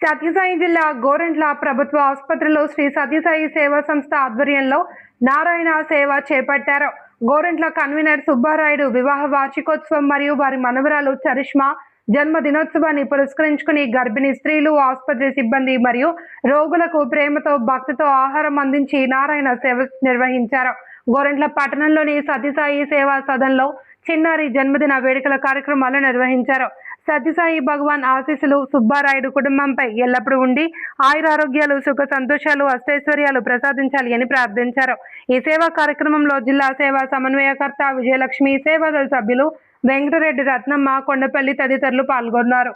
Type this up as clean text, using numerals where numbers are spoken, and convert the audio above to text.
సత్యసాయి జిల్లా గోరంట్ల ప్రభుత్వ ఆసుపత్రిలో శ్రీ సత్యసాయి సేవా సంస్థ ఆధ్వర్యంలో నారాయణ సేవ చేపట్టారు. గోరంట్ల కన్వీనర్ సుబ్బారాయుడు వివాహ వార్షికోత్సవం మరియు వారి మనవరాలు చరిష్మా జన్మదినోత్సవాన్ని పురస్కరించుకుని గర్భిణీ స్త్రీలు, ఆసుపత్రి సిబ్బంది మరియు రోగులకు ప్రేమతో భక్తితో ఆహారం అందించి నారాయణ సేవ నిర్వహించారు. గోరంట్ల పట్టణంలోని సత్యసాయి సేవా సదన్లో చిన్నారి జన్మదిన వేడుకల కార్యక్రమాలు నిర్వహించారు. సత్యసాయి భగవాన్ ఆశీస్సులు సుబ్బారాయుడు కుటుంబంపై ఎల్లప్పుడూ ఉండి ఆయురారోగ్యాలు, సుఖ సంతోషాలు, అష్టైశ్వర్యాలు ప్రసాదించాలి అని ప్రార్థించారు. ఈ సేవా కార్యక్రమంలో జిల్లా సేవా సమన్వయకర్త విజయలక్ష్మి, సేవాదళ సభ్యులు వెంకటరెడ్డి, రత్నమ్మ, కొండపల్లి తదితరులు పాల్గొన్నారు.